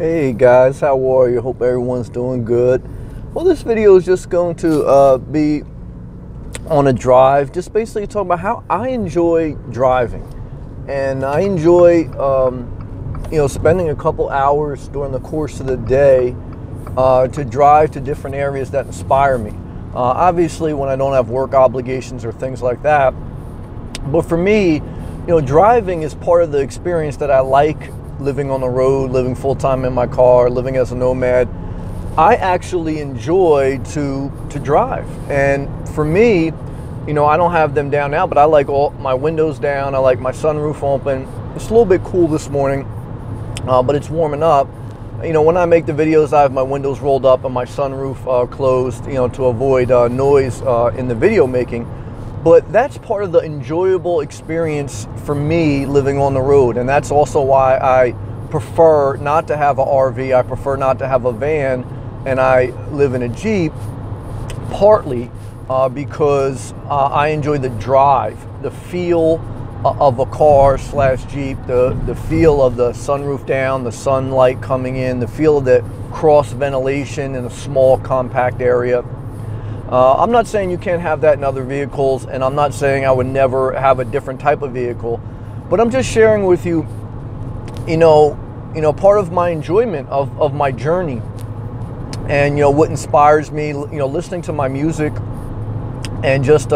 Hey guys, how are you? Hope everyone's doing good. Well, this video is just going to be on a drive, just basically talking about how I enjoy driving. And I enjoy, spending a couple hours during the course of the day to drive to different areas that inspire me. Obviously, when I don't have work obligations or things like that. But for me, driving is part of the experience that I like. Living on the road, living full-time in my car, living as a nomad, I actually enjoy to drive. And for me, I don't have them down now, but I like all my windows down. I like my sunroof open. It's a little bit cool this morning, but it's warming up. When I make the videos, I have my windows rolled up and my sunroof closed, to avoid noise in the video making. But that's part of the enjoyable experience for me living on the road. And that's also why I prefer not to have an RV. I prefer not to have a van, and I live in a Jeep, partly because I enjoy the drive, the feel of a car / Jeep, the feel of the sunroof down, the sunlight coming in, the feel of the cross ventilation in a small compact area. I'm not saying you can't have that in other vehicles, and I'm not saying I would never have a different type of vehicle, but I'm just sharing with you, part of my enjoyment of my journey, and what inspires me, listening to my music, and just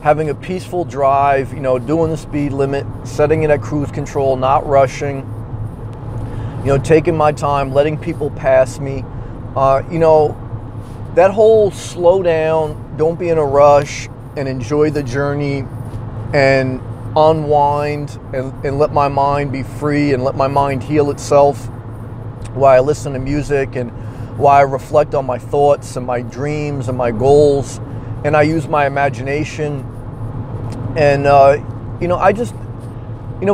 having a peaceful drive, doing the speed limit, setting it at cruise control, not rushing, taking my time, letting people pass me, that whole slow down, don't be in a rush, and enjoy the journey, and unwind, and let my mind be free, and let my mind heal itself while I listen to music, and while I reflect on my thoughts and my dreams and my goals, and I use my imagination. And I just,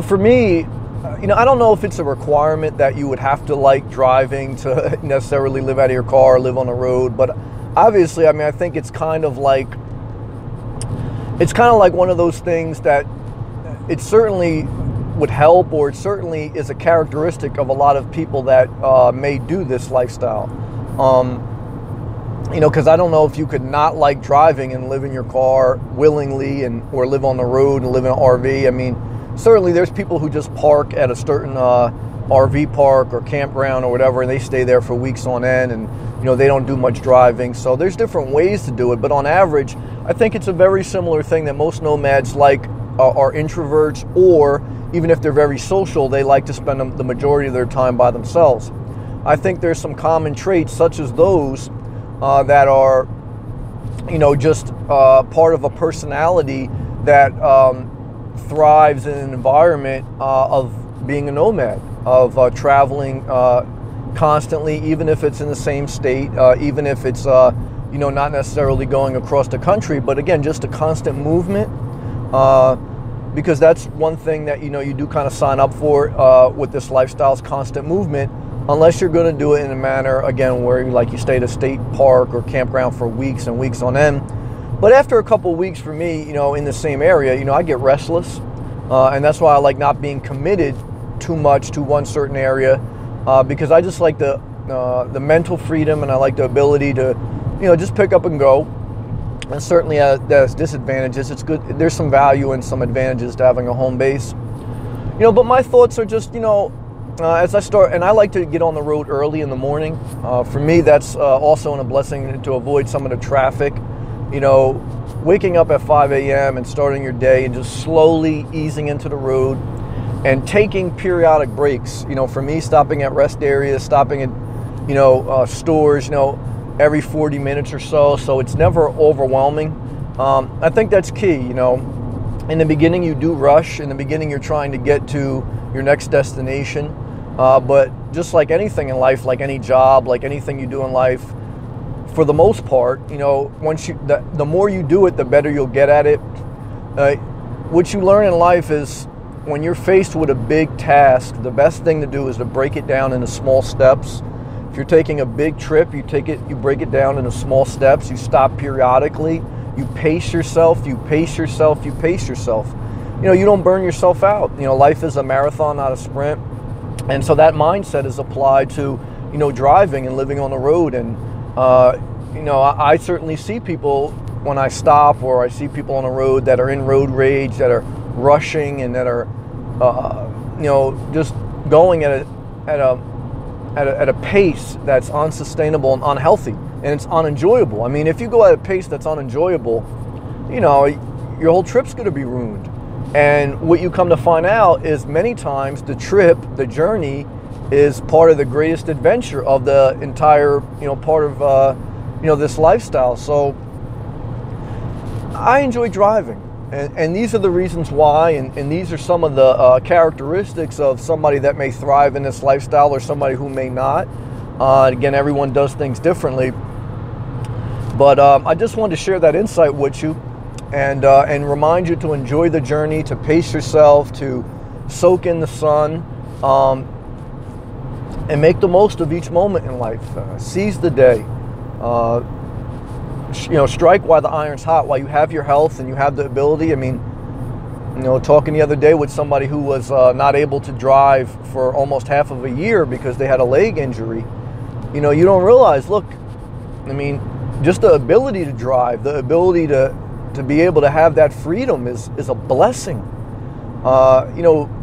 for me, I don't know if it's a requirement that you would have to like driving to necessarily live out of your car or live on the road, but obviously, I think it's kind of like one of those things that it certainly would help, or it certainly is a characteristic of a lot of people that may do this lifestyle. Because I don't know if you could not like driving and live in your car willingly, or live on the road and live in an RV. Certainly there's people who just park at a certain RV park or campground or whatever, and they stay there for weeks on end, and they don't do much driving. So there's different ways to do it, but on average, I think it's a very similar thing that most nomads are introverts, or even if they're very social, they like to spend the majority of their time by themselves. I think there's some common traits such as those that are, just part of a personality that thrives in an environment of being a nomad, of traveling constantly, even if it's in the same state, even if it's not necessarily going across the country, but again, just a constant movement, because that's one thing that you do kind of sign up for with this lifestyle's constant movement, unless you're going to do it in a manner, again, where you stay at a state park or campground for weeks and weeks on end. But after a couple of weeks for me, in the same area, I get restless, and that's why I like not being committed too much to one certain area, because I just like the mental freedom, and I like the ability to, just pick up and go. And certainly there's disadvantages. It's good. There's some value and some advantages to having a home base. But my thoughts are just, as I start, and I like to get on the road early in the morning. For me, that's also a blessing to avoid some of the traffic. Waking up at 5 a.m. and starting your day and just slowly easing into the road and taking periodic breaks. For me, stopping at rest areas, stopping at, stores, every 40 minutes or so. So it's never overwhelming. I think that's key. In the beginning, you do rush. In the beginning, you're trying to get to your next destination. But just like anything in life, like any job, like anything you do in life, for the most part, once the more you do it, the better you'll get at it. What you learn in life is when you're faced with a big task, the best thing to do is to break it down into small steps. If you're taking a big trip, you break it down into small steps. You stop periodically. You pace yourself. You pace yourself. You pace yourself. You don't burn yourself out. Life is a marathon, not a sprint. And so that mindset is applied to, driving and living on the road. And, I certainly see people when I stop, or I see people on the road that are in road rage, that are rushing, and that are, just going at a pace that's unsustainable and unhealthy, and it's unenjoyable. I mean, if you go at a pace that's unenjoyable, your whole trip's going to be ruined. And what you come to find out is many times the trip, the journey, is part of the greatest adventure of the entire, part of, this lifestyle. So I enjoy driving. And these are the reasons why, and these are some of the characteristics of somebody that may thrive in this lifestyle, or somebody who may not. Again, everyone does things differently. But I just wanted to share that insight with you, and remind you to enjoy the journey, to pace yourself, to soak in the sun, and make the most of each moment in life. Seize the day. Strike while the iron's hot, while you have your health and you have the ability. I mean, talking the other day with somebody who was not able to drive for almost half of a year because they had a leg injury. You don't realize, look, I mean, just the ability to drive, the ability to be able to have that freedom is a blessing.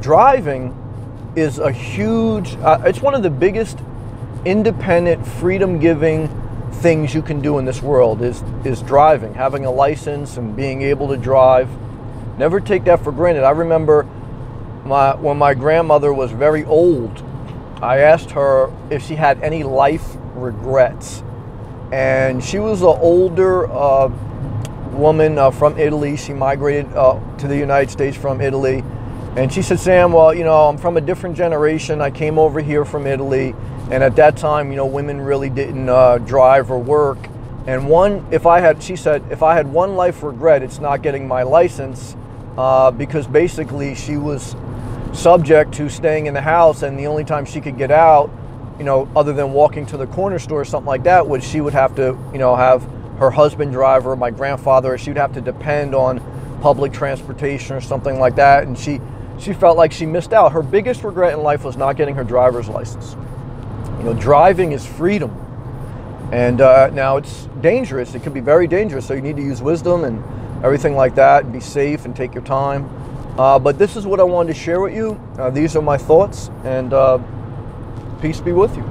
Driving is a huge, it's one of the biggest independent, freedom-giving things you can do in this world is driving, having a license and being able to drive. Never take that for granted. I remember when my grandmother was very old, I asked her if she had any life regrets. And she was an older woman from Italy. She migrated to the United States from Italy. And she said, Sam, well, I'm from a different generation. I came over here from Italy. And at that time, women really didn't drive or work. And she said, if I had one life regret, it's not getting my license, because basically she was subject to staying in the house, and the only time she could get out, other than walking to the corner store or something like that, was she would have to, have her husband drive, or my grandfather, or she'd have to depend on public transportation or something like that. And she felt like she missed out. Her biggest regret in life was not getting her driver's license. Driving is freedom. And now it's dangerous. It can be very dangerous. So you need to use wisdom and everything like that, and be safe and take your time. But this is what I wanted to share with you. These are my thoughts, and peace be with you.